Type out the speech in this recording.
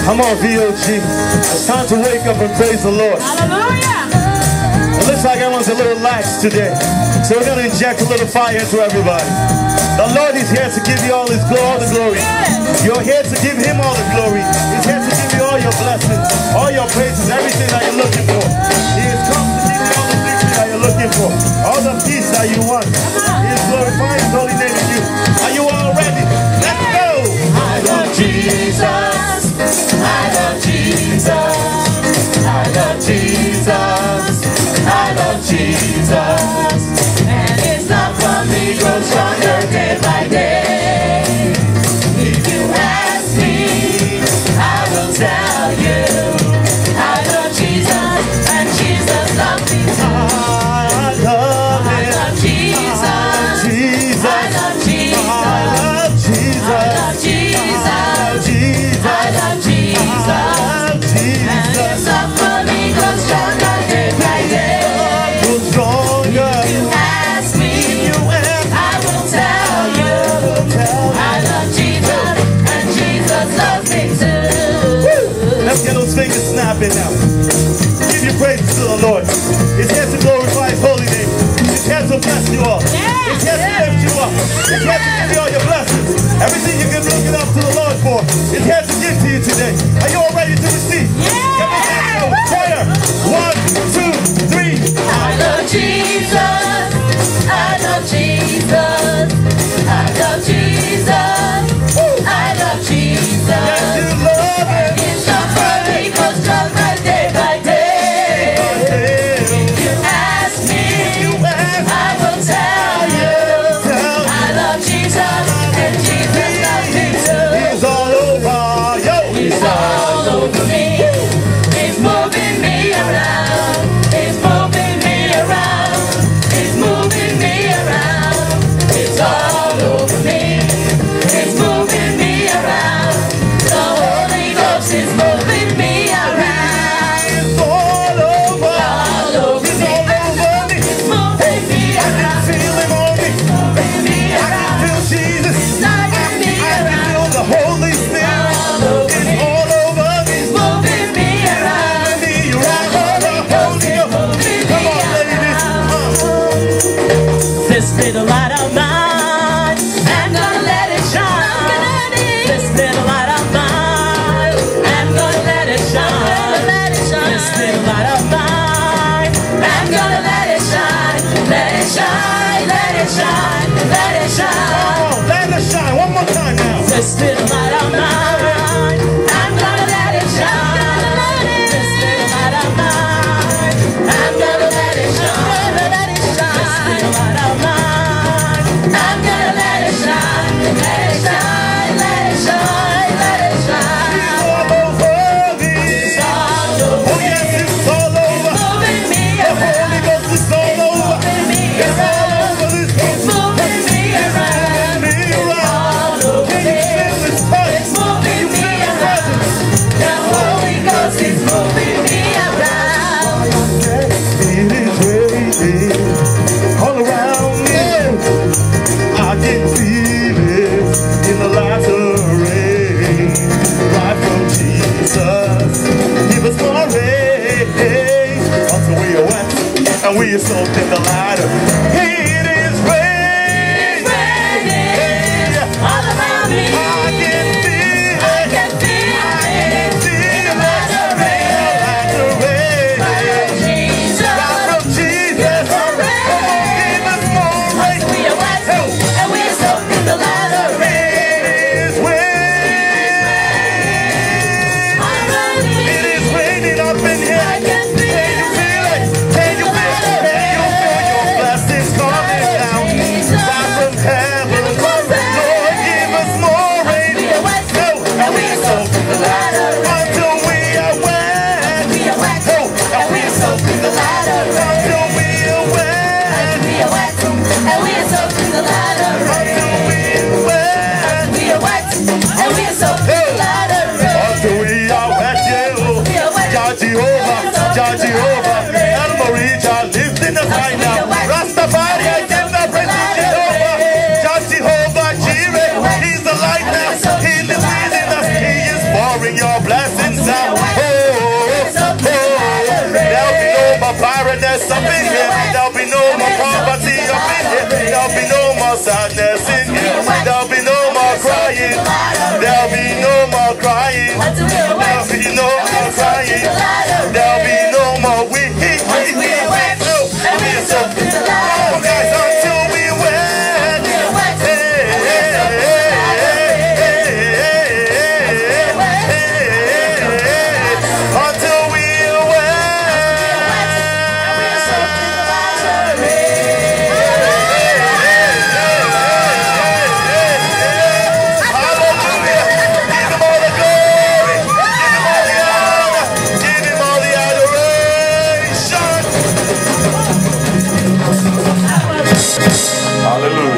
Come on, VOG. It's time to wake up and praise the Lord. Hallelujah. It looks like everyone's a little lax today. So we're going to inject a little fire into everybody. The Lord is here to give you all the glory. You're here to give Him all the glory. He's here to give you all your blessings, all your praises, everything that you're looking for. He has come to give you all the victory that you're looking for, all the peace that you want. He is glorifying His holy name in you. Are you all ready? Let's go! I love Jesus. I love Jesus. I love Jesus. I love Jesus. And His love for me grows stronger day by day. If you ask me, I will tell you. I love Jesus, and Jesus loves me too. I love Him. I love Jesus. Jesus. I love Jesus. I love Jesus. I love Jesus. I love Jesus. I love Jesus. And His love for me grows stronger day by day. Grow stronger. If you ask me, I will tell you. I love Jesus, and Jesus loves me too. Let's get those fingers snapping now. Give your praises to the Lord. He's here to glorify His holy name. He's here to bless you all. He's here to lift you up. He's here to give you all your blessings. Everything you've been looking up to the Lord for, He's here to give to you today. Are you all ready to receive? Get the hands up. Prayer. 1, 2, 3. I love Jesus. I love Jesus. I love Jesus. I love Jesus. Yes, you love Him. His love for me grows stronger day by day. If you ask me, I will tell you. I love Jesus, and Jesus loves me too. He's all over. Yo. He's all over me. He's moving me around. He's moving me around. He's moving me around. He's all over me. He's moving me around. The Holy Ghost is moving me around. He's all over. All over He's me. all over me. He's moving me I can around. feel Him on me. Moving me I can around. feel Jesus. Sliding me I can around. feel the Holy Spirit. All over It's me. all over me. Moving me around. Me around. Holy Ghost. Come on, ladies. This little light of mine, I'm gonna let it shine. This little light of mine, I'm gonna let it shine. This little light of mine, I'm gonna let it shine. Let it shine, let it shine, let it shine. Come on, let us shine. One more time now. This little light of mine, I'm gonna let it shine. This little light of mine, I'm gonna let it shine. This little light of mine, I'm gonna let it shine. Let it shine, let it shine, let it shine. All over me. It's all over Oh yes, me. it's all over. Moving me The Holy around. Ghost is all over. Moving me It's all around. over this It's place. moving me around. Me around. All over Can you me. feel His touch? It's moving me Feel His around. presence. The Holy Ghost is moving me around. It is raining all around me. I can feel it in the latter rain. Right from Jesus, give us glory until we are wet and we are soaked in the latter. It is raining All around me. I can feel I it. can feel it. Feel In the rain. the latter rain. Jesus. Right from Jesus, come on, give us more rain. We are wet and we are soaked in the latter rain. It is raining. It is raining up in here. I can feel Can you feel it? Can you feel it? Can you more sadness in here. There'll be no more crying. There'll be no more crying. There'll be no more crying. There'll be no more weeping. Oh, guys, until we win. Until we Hallelujah.